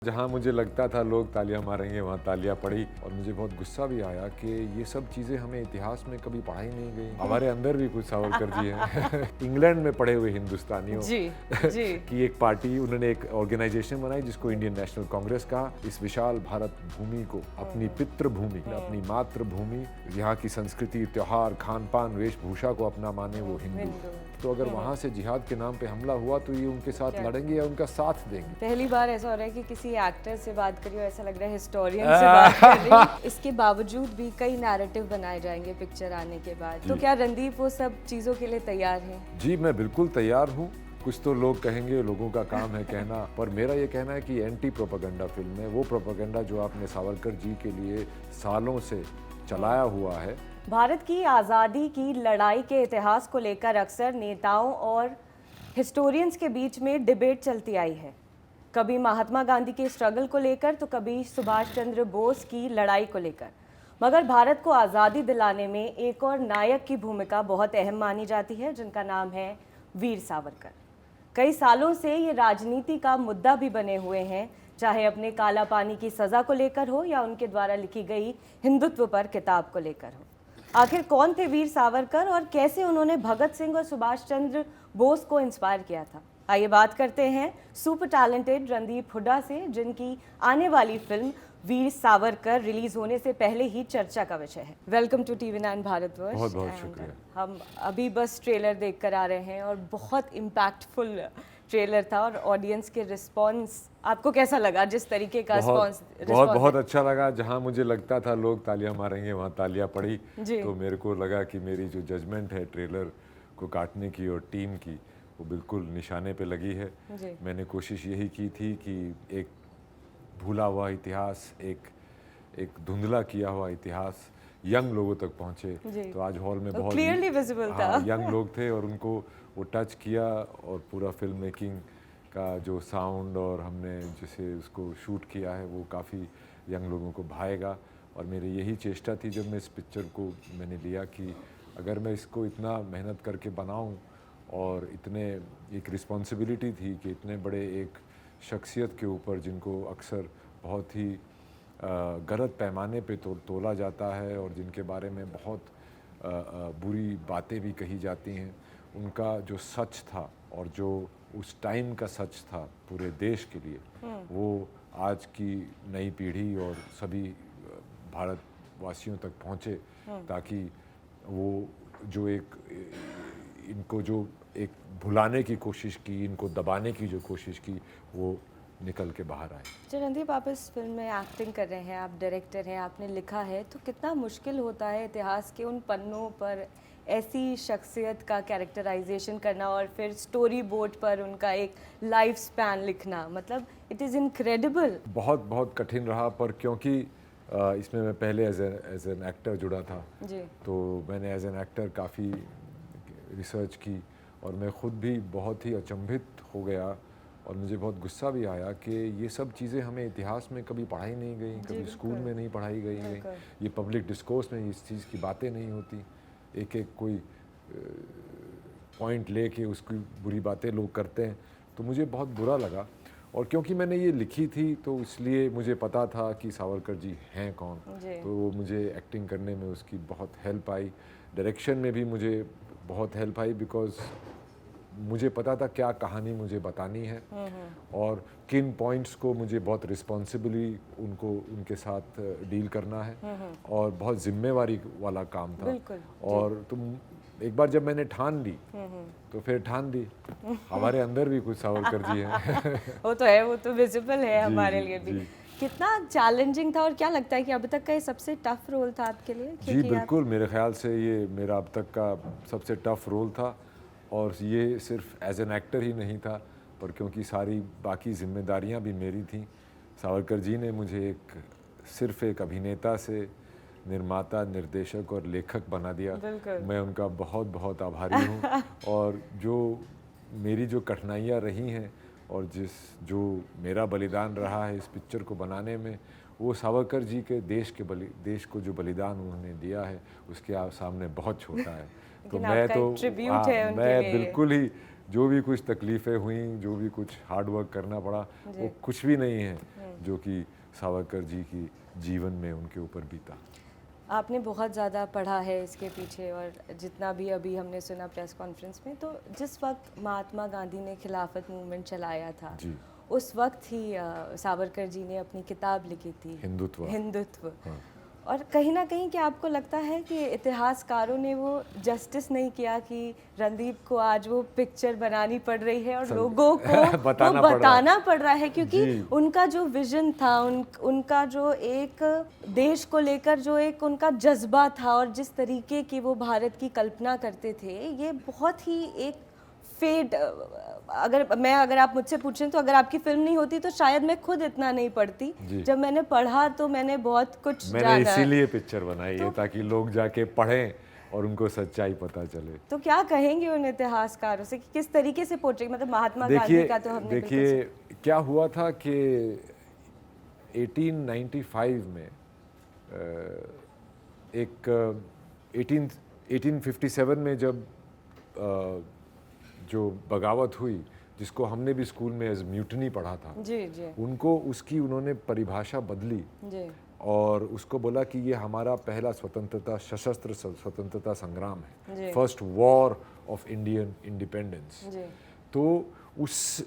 जहाँ मुझे लगता था लोग तालियां मारेंगे वहाँ तालियां पड़ी और मुझे बहुत गुस्सा भी आया कि ये सब चीज़ें हमें इतिहास में कभी पढ़ाई नहीं गई। हमारे अंदर भी कुछ सावरकर जी हैं इंग्लैंड में पढ़े हुए हिंदुस्तानियों जी जी की एक पार्टी, उन्होंने एक ऑर्गेनाइजेशन बनाई जिसको इंडियन नेशनल कांग्रेस कहा। इस विशाल भारत भूमि को अपनी पितृभूमि, अपनी मातृभूमि, यहाँ की संस्कृति, त्योहार, खान पान, वेशभूषा को अपना माने वो हिंदू। तो अगर वहाँ से जिहाद के नाम पे हमला हुआ तो ये उनके साथ लड़ेंगे या उनका साथ देंगे। पहली बार ऐसा हो रहा है कि किसी एक्टर से बात करी हो, ऐसा लग रहा है हिस्टोरियन से बात कर रही है। इसके बावजूद भी कई नैरेटिव बनाए जाएंगे पिक्चर आने के बाद, तो क्या रणदीप वो सब चीज़ों के लिए तैयार है? जी मैं बिल्कुल तैयार हूँ। कुछ तो लोग कहेंगे, लोगों का काम है कहना, पर मेरा ये कहना है कि एंटी प्रोपेगेंडा फिल्म है। वो प्रोपेगेंडा जो आपने सावरकर जी के लिए सालों से चलाया हुआ है। भारत की आज़ादी की लड़ाई के इतिहास को लेकर अक्सर नेताओं और हिस्टोरियंस के बीच में डिबेट चलती आई है। कभी महात्मा गांधी के स्ट्रगल को लेकर तो कभी सुभाष चंद्र बोस की लड़ाई को लेकर। मगर भारत को आज़ादी दिलाने में एक और नायक की भूमिका बहुत अहम मानी जाती है, जिनका नाम है वीर सावरकर। कई सालों से ये राजनीति का मुद्दा भी बने हुए हैं, चाहे अपने काला पानी की सज़ा को लेकर हो या उनके द्वारा लिखी गई हिंदुत्व पर किताब को लेकर हो। आखिर कौन थे वीर सावरकर और कैसे उन्होंने भगत सिंह और सुभाष चंद्र बोस को इंस्पायर किया था? आइए बात करते हैं सुपर टैलेंटेड रणदीप हुड्डा से, जिनकी आने वाली फिल्म वीर सावरकर रिलीज होने से पहले ही चर्चा का विषय है। Welcome to TV9 Bharatvarsh. बहुत बहुत शुक्रिया। हम अभी बस ट्रेलर देख कर आ रहे हैं और बहुत इम्पैक्टफुल ट्रेलर था और ऑडियंस के रिस्पॉन्स आपको कैसा लगा? जिस तरीके का बहुत अच्छा लगा। जहाँ मुझे लगता था लोग तालियां मारेंगे वहाँ तालियां पड़ी। तो मेरे को लगा कि मेरी जो जजमेंट है ट्रेलर को काटने की और टीम की, वो बिल्कुल निशाने पे लगी है। मैंने कोशिश यही की थी कि एक भूला हुआ इतिहास, एक धुंधला किया हुआ इतिहास यंग लोगों तक पहुँचे। तो आज हॉल में बहुत क्लियरली विजिबल था। यंग लोग थे और उनको वो टच किया और पूरा फिल्म मेकिंग का जो साउंड और हमने जिसे उसको शूट किया है वो काफ़ी यंग लोगों को भाएगा। और मेरी यही चेष्टा थी जब मैं इस पिक्चर को मैंने लिया कि अगर मैं इसको इतना मेहनत करके बनाऊं और इतने एक रिस्पॉन्सिबिलिटी थी कि इतने बड़े एक शख्सियत के ऊपर जिनको अक्सर बहुत ही गलत पैमाने पे तोला जाता है और जिनके बारे में बहुत बुरी बातें भी कही जाती हैं, उनका जो सच था और जो उस टाइम का सच था पूरे देश के लिए, वो आज की नई पीढ़ी और सभी भारतवासियों तक पहुँचे, ताकि वो जो इनको जो एक भुलाने की कोशिश की, इनको दबाने की जो कोशिश की, वो निकल के बाहर आए। रणदीप, आप इस फिल्म में एक्टिंग कर रहे हैं, आप डायरेक्टर हैं, आपने लिखा है, तो कितना मुश्किल होता है इतिहास के उन पन्नों पर ऐसी शख्सियत का कैरेक्टराइजेशन करना और फिर स्टोरी बोर्ड पर उनका एक लाइफ स्पैन लिखना? मतलब इट इज़ इनक्रेडिबल। बहुत कठिन रहा, पर क्योंकि इसमें मैं पहले एज एन एक्टर जुड़ा था जी, तो मैंने एज एन एक्टर काफ़ी रिसर्च की और मैं ख़ुद भी बहुत ही अचंभित हो गया और मुझे बहुत गुस्सा भी आया कि ये सब चीज़ें हमें इतिहास में कभी पढ़ाई नहीं गई, कभी स्कूल में नहीं पढ़ाई गई। ये पब्लिक डिस्कोर्स में इस चीज़ की बातें नहीं होती। एक कोई पॉइंट लेके उसकी बुरी बातें लोग करते हैं, तो मुझे बहुत बुरा लगा। और क्योंकि मैंने ये लिखी थी तो इसलिए मुझे पता था कि सावरकर जी हैं कौन, तो मुझे एक्टिंग करने में उसकी बहुत हेल्प आई। डायरेक्शन में भी मुझे बहुत हेल्प आई, बिकॉज मुझे पता था क्या कहानी मुझे बतानी है और किन पॉइंट्स को मुझे बहुत रिस्पॉन्सिबली उनके साथ डील करना है और बहुत जिम्मेवारी वाला काम था। और तुम एक बार जब मैंने ठान ली तो फिर ठान दी। हमारे अंदर भी कुछ सावरकर जी हैं। वो तो है, वो तो विजिबल है हमारे लिए भी। कितना चैलेंजिंग था और क्या लगता है कि अब तक का ये सबसे टफ रोल था आपके लिए? जी बिल्कुल, मेरे ख्याल से ये मेरा अब तक का सबसे टफ रोल था। और ये सिर्फ एज एन एक्टर ही नहीं था, पर क्योंकि सारी बाकी जिम्मेदारियां भी मेरी थीं। सावरकर जी ने मुझे सिर्फ एक अभिनेता से निर्माता, निर्देशक और लेखक बना दिया। मैं उनका बहुत आभारी हूँ। और जो मेरी जो कठिनाइयाँ रही हैं और जो मेरा बलिदान रहा है इस पिक्चर को बनाने में, वो सावरकर जी के देश को जो बलिदान उन्होंने दिया है उसके सामने बहुत छोटा है। तो मैं बिल्कुल ही जो भी कुछ तकलीफ़ें हुई, जो भी कुछ हार्ड वर्क करना पड़ा, वो कुछ भी नहीं है जो कि सावरकर जी की जीवन में उनके ऊपर बीता। आपने बहुत ज़्यादा पढ़ा है इसके पीछे, और जितना भी अभी हमने सुना प्रेस कॉन्फ्रेंस में, तो जिस वक्त महात्मा गांधी ने खिलाफत मूवमेंट चलाया था, जी। उस वक्त ही सावरकर जी ने अपनी किताब लिखी थी हिंदुत्व। हाँ। और कहीं ना कहीं क्या आपको लगता है कि इतिहासकारों ने वो जस्टिस नहीं किया कि रणदीप को आज वो पिक्चर बनानी पड़ रही है और लोगों को बताना पड़ रहा है, क्योंकि उनका जो विजन था, उनका जो एक देश को लेकर जो एक उनका जज्बा था, और जिस तरीके की वो भारत की कल्पना करते थे, ये बहुत ही एक फेड। अगर आप मुझसे पूछें तो अगर आपकी फिल्म नहीं होती तो शायद मैं खुद इतना नहीं पढ़ती। जब मैंने पढ़ा तो मैंने बहुत कुछ जाना। मैंने इसीलिए पिक्चर बनाई है ताकि लोग जाके पढ़ें और उनको सच्चाई पता चले। तो क्या कहेंगे उन इतिहासकारों से कि किस तरीके से पोर्ट्रेट, मतलब महात्मा गांधी का तो हमने देखिए क्या हुआ था कि 1895 में एक 1857 में जब जो बगावत हुई, जिसको हमने भी स्कूल में एज म्यूटनी पढ़ा था, जी। उनको उसकी उन्होंने परिभाषा बदली जी। और उसको बोला कि ये हमारा पहला सशस्त्र स्वतंत्रता संग्राम है, first war of Indian independence. तो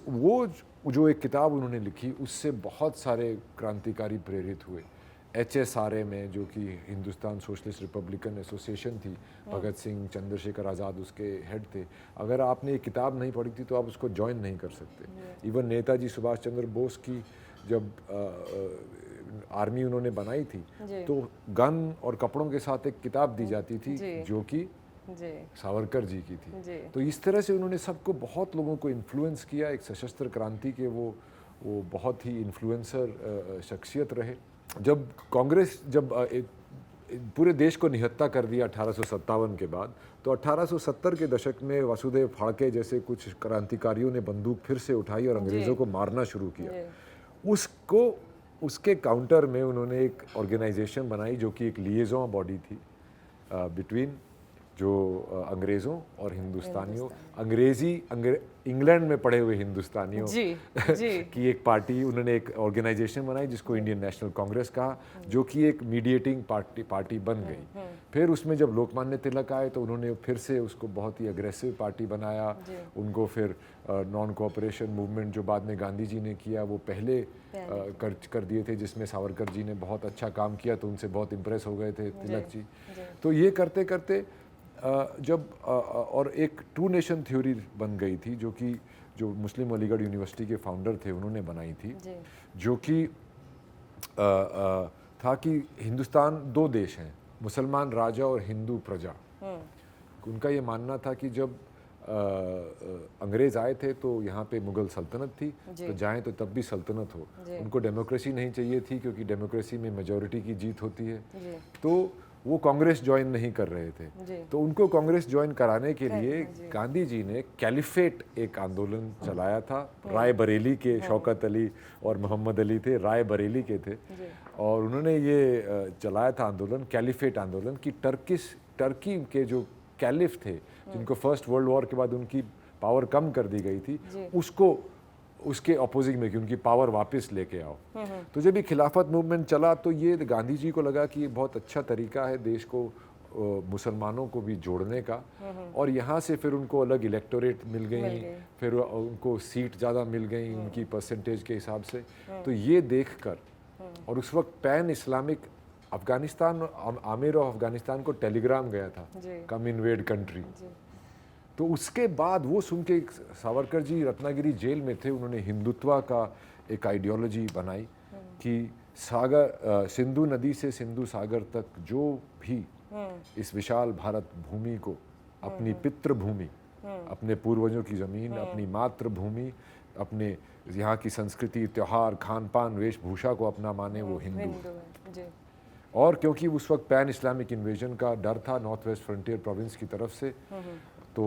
वो जो एक किताब उन्होंने लिखी, उससे बहुत सारे क्रांतिकारी प्रेरित हुए। HSRA में, जो कि हिंदुस्तान सोशलिस्ट रिपब्लिकन एसोसिएशन थी, भगत सिंह, चंद्रशेखर आज़ाद उसके हेड थे। अगर आपने ये किताब नहीं पढ़ी थी तो आप उसको ज्वाइन नहीं कर सकते। इवन नेताजी सुभाष चंद्र बोस की जब आर्मी उन्होंने बनाई थी तो गन और कपड़ों के साथ एक किताब दी जाती थी जो कि सावरकर जी की थी। तो इस तरह से उन्होंने सबको, बहुत लोगों को इन्फ्लुएंस किया। एक सशस्त्र क्रांति के वो बहुत ही इन्फ्लुएंसर शख्सियत रहे। जब कांग्रेस पूरे देश को निहत्था कर दिया 1857 के बाद, तो 1870 के दशक में वासुदेव फाड़के जैसे कुछ क्रांतिकारियों ने बंदूक फिर से उठाई और अंग्रेज़ों को मारना शुरू किया। उसके काउंटर में उन्होंने एक ऑर्गेनाइजेशन बनाई जो कि एक लिएजॉन बॉडी थी बिटवीन जो अंग्रेज़ों और हिंदुस्तानियों, इंग्लैंड में पढ़े हुए हिंदुस्तानियों की एक पार्टी। उन्होंने एक ऑर्गेनाइजेशन बनाई जिसको इंडियन नेशनल कांग्रेस कहा, जो कि एक मीडिएटिंग पार्टी बन गई। फिर उसमें जब लोकमान्य तिलक आए तो उन्होंने फिर से उसको बहुत ही अग्रेसिव पार्टी बनाया। उनको फिर नॉन कोऑपरेशन मूवमेंट जो बाद में गांधी जी ने किया, वो पहले कर दिए थे, जिसमें सावरकर जी ने बहुत अच्छा काम किया, तो उनसे बहुत इम्प्रेस हो गए थे तिलक जी। तो ये करते करते जब और एक टू नेशन थ्योरी बन गई थी, जो मुस्लिम अलीगढ़ यूनिवर्सिटी के फाउंडर थे उन्होंने बनाई थी, जो कि था कि हिंदुस्तान दो देश हैं, मुसलमान राजा और हिंदू प्रजा। उनका ये मानना था कि जब अंग्रेज़ आए थे तो यहाँ पे मुग़ल सल्तनत थी, तो जाएं तो तब भी सल्तनत हो। उनको डेमोक्रेसी नहीं चाहिए थी, क्योंकि डेमोक्रेसी में मेजॉरिटी की जीत होती है। तो वो कांग्रेस ज्वाइन नहीं कर रहे थे। तो उनको कांग्रेस ज्वाइन कराने के लिए गांधी जी ने कैलिफेट एक आंदोलन चलाया था। राय बरेली के शौकत अली और मोहम्मद अली थे, राय बरेली के थे, और उन्होंने ये चलाया था आंदोलन, कैलिफेट आंदोलन, कि टर्की के जो कैलिफ थे, जिनको फर्स्ट वर्ल्ड वॉर के बाद उनकी पावर कम कर दी गई थी, उसके अपोजिट में कि उनकी पावर वापस लेके आओ। तो जब ये खिलाफत मूवमेंट चला तो ये गांधी जी को लगा कि ये बहुत अच्छा तरीका है देश को मुसलमानों को भी जोड़ने का, और यहाँ से फिर उनको अलग इलेक्टोरेट मिल गई, फिर उनको सीट ज़्यादा मिल गई उनकी परसेंटेज के हिसाब से। तो ये देखकर, और उस वक्त pan Islamic Afghanistan, Aamir of Afghanistan को टेलीग्राम गया था, कम इन्वेड कंट्री। तो उसके बाद वो सुन के, सावरकर जी रत्नागिरी जेल में थे, उन्होंने हिंदुत्व का एक आइडियोलॉजी बनाई कि सिंधु नदी से सिंधु सागर तक जो भी इस विशाल भारत भूमि को, अपनी पितृभूमि, अपने पूर्वजों की ज़मीन, अपनी मातृभूमि, अपने यहाँ की संस्कृति, त्यौहार, खान पान, वेशभूषा को अपना माने, वो हिंदू। और क्योंकि उस वक्त पैन इस्लामिक इन्वेजन का डर था नॉर्थ वेस्ट फ्रंटियर प्रोविंस की तरफ से, तो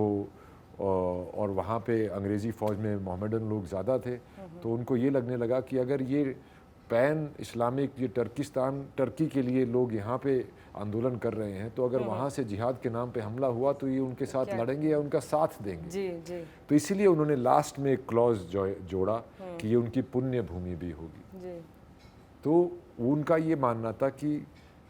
और वहाँ पे अंग्रेज़ी फ़ौज में मोहम्मदन लोग ज़्यादा थे, तो उनको ये लगने लगा कि अगर ये पैन इस्लामिक ये टर्की के लिए लोग यहाँ पे आंदोलन कर रहे हैं, तो अगर वहाँ से जिहाद के नाम पे हमला हुआ तो ये उनके साथ लड़ेंगे या उनका साथ देंगे। जी जी तो इसीलिए उन्होंने लास्ट में एक क्लॉज जोड़ा कि ये उनकी पुण्य भूमि भी होगी। जी तो उनका ये मानना था कि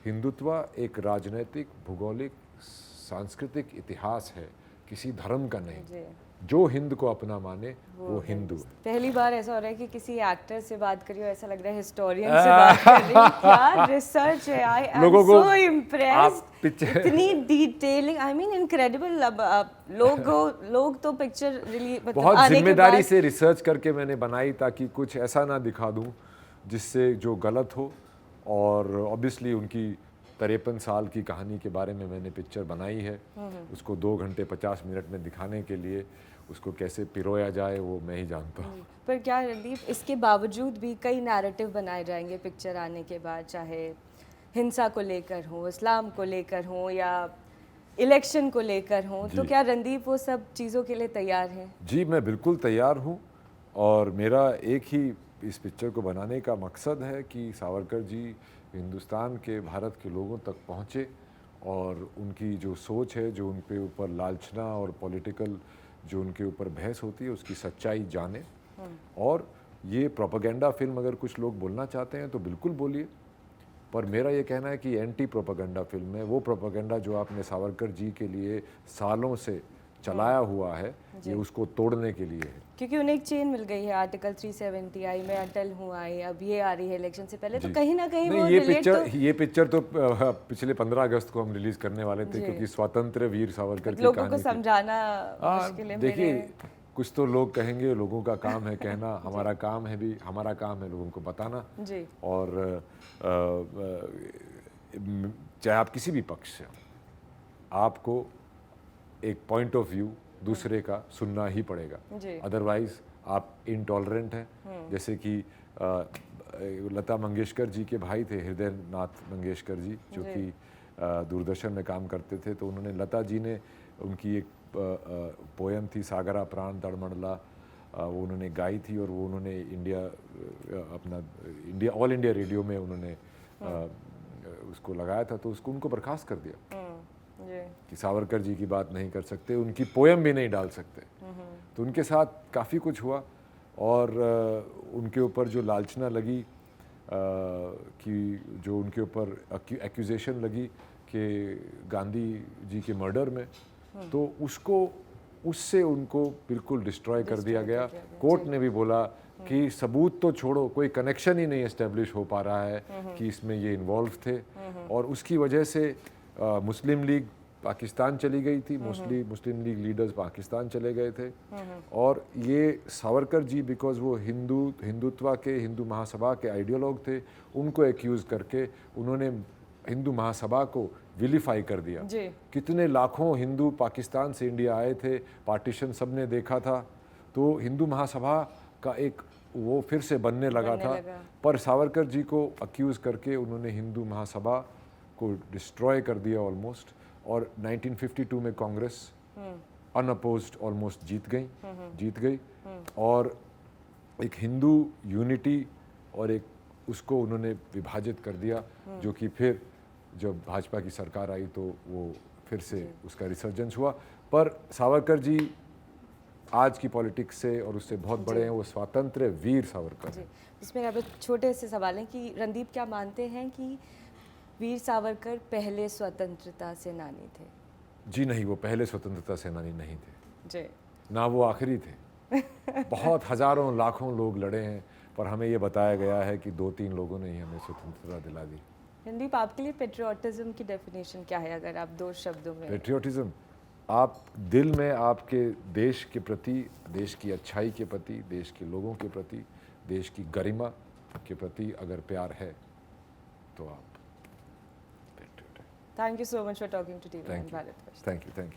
हिंदुत्व एक राजनीतिक, भूगोलिक, सांस्कृतिक इतिहास है, किसी धर्म का नहीं। जी। जो हिंद को अपना माने वो हिंदू है। पहली बार ऐसा हो रहा है कि किसी एक्टर से बात करी हो, ऐसा लग रहा है हिस्टोरियन से बात कर रही हूँ। क्या रिसर्च है, आई एम लोगों को सो इम्प्रेस्ड। पिक्चर इतनी डिटेलिंग, आई मीन इनक्रेडिबल। अब लोग तो पिक्चर रिलीज बहुत जिम्मेदारी से रिसर्च करके मैंने बनाई, ताकि कुछ ऐसा ना दिखा दूं जिससे जो गलत हो। और ऑब्वियसली उनकी 53 साल की कहानी के बारे में मैंने पिक्चर बनाई है। उसको 2 घंटे 50 मिनट में दिखाने के लिए उसको कैसे पिरोया जाए वो मैं ही जानता हूँ। पर क्या रणदीप, इसके बावजूद भी कई नैरेटिव बनाए जाएंगे पिक्चर आने के बाद, चाहे हिंसा को लेकर हो, इस्लाम को लेकर हो, या इलेक्शन को लेकर हो, तो क्या रणदीप वो सब चीज़ों के लिए तैयार हैं? जी मैं बिल्कुल तैयार हूँ। और मेरा एक ही इस पिक्चर को बनाने का मकसद है कि सावरकर जी हिंदुस्तान के, भारत के लोगों तक पहुँचे और उनकी जो सोच है, जो उनके ऊपर लालचना और पॉलिटिकल जो उनके ऊपर बहस होती है, उसकी सच्चाई जाने। और ये प्रोपेगेंडा फिल्म अगर कुछ लोग बोलना चाहते हैं तो बिल्कुल बोलिए, पर मेरा ये कहना है कि एंटी प्रोपेगेंडा फिल्म है। वो प्रोपेगेंडा जो आपने सावरकर जी के लिए सालों से चलाया हुआ है, ये उसको तोड़ने के लिए है। क्योंकि उन्हें एक चेन मिल गई है, आर्टिकल 370 आई, मैं अटल हूँ आई, अब ये आ रही है इलेक्शन से पहले, तो कहीं ना कहीं वो ये पिक्चर तो पिछले 15 अगस्त को हम रिलीज करने वाले थे, क्योंकि स्वतंत्र वीर सावरकर की लोगों को समझाना मुश्किल है। देखिए कुछ तो लोग कहेंगे, लोगों का काम है कहना, हमारा काम है भी, हमारा काम है लोगों को बताना। जी। और चाहे आप किसी भी पक्ष से, आपको एक पॉइंट ऑफ व्यू दूसरे का सुनना ही पड़ेगा, अदरवाइज आप इनटॉलरेंट हैं। जैसे कि लता मंगेशकर जी के भाई थे हृदय नाथ मंगेशकर जी, जो कि दूरदर्शन में काम करते थे। तो उन्होंने, लता जी ने, उनकी एक पोयम थी सागरा प्राण तड़मड़ला, वो उन्होंने गाई थी और वो उन्होंने ऑल इंडिया रेडियो में उन्होंने उसको लगाया था। तो उसको उनको बर्खास्त कर दिया कि सावरकर जी की बात नहीं कर सकते, उनकी पोयम भी नहीं डाल सकते। तो उनके साथ काफ़ी कुछ हुआ और उनके ऊपर जो लालचना लगी, कि जो उनके ऊपर एक्यूजेशन लगी कि गांधी जी के मर्डर में, तो उससे उनको बिल्कुल डिस्ट्रॉय कर दिया गया। कोर्ट ने भी बोला कि सबूत तो छोड़ो, कोई कनेक्शन ही नहीं एस्टेब्लिश हो पा रहा है कि इसमें ये इन्वॉल्व थे। और उसकी वजह से मुस्लिम लीग पाकिस्तान चली गई थी, मुस्लिम लीग लीडर्स पाकिस्तान चले गए थे। और ये सावरकर जी, बिकॉज वो हिंदुत्व के, हिंदू महासभा के आइडियोलॉग थे, उनको एक्यूज़ करके उन्होंने हिंदू महासभा को विलीफाई कर दिया। कितने लाखों हिंदू पाकिस्तान से इंडिया आए थे, पार्टीशन सबने देखा था। तो हिंदू महासभा का एक वो फिर से बनने लगा था। पर सावरकर जी को अक्यूज़ करके उन्होंने हिंदू महासभा को डिस्ट्रॉय कर दिया ऑलमोस्ट। और 1952 में कांग्रेस अनअपोज्ड ऑलमोस्ट जीत गई और एक हिंदू यूनिटी और एक उसको उन्होंने विभाजित कर दिया, जो कि फिर जब भाजपा की सरकार आई तो वो फिर से उसका रिसर्जेंस हुआ। पर सावरकर जी आज की पॉलिटिक्स से और उससे बहुत बड़े हैं, वो स्वतंत्र वीर सावरकर हैं। इसमें अब छोटे से सवाल हैं कि रणदीप क्या मानते हैं कि वीर सावरकर पहले स्वतंत्रता सेनानी थे? जी नहीं, वो पहले स्वतंत्रता सेनानी नहीं थे जी, ना वो आखिरी थे। बहुत हजारों लाखों लोग लड़े हैं, पर हमें ये बताया गया है कि 2-3 लोगों ने ही हमें स्वतंत्रता दिला दी। रणदीप, आपके लिए पेट्रियोटिज्म की डेफिनेशन क्या है, अगर आप 2 शब्दों में? पेट्रियोटिज्म, आप दिल में आपके देश के प्रति, देश की अच्छाई के प्रति, देश के लोगों के प्रति, देश की गरिमा के प्रति अगर प्यार है तो आप। Thank you so much for talking to TV1 Bharat First. Thank you.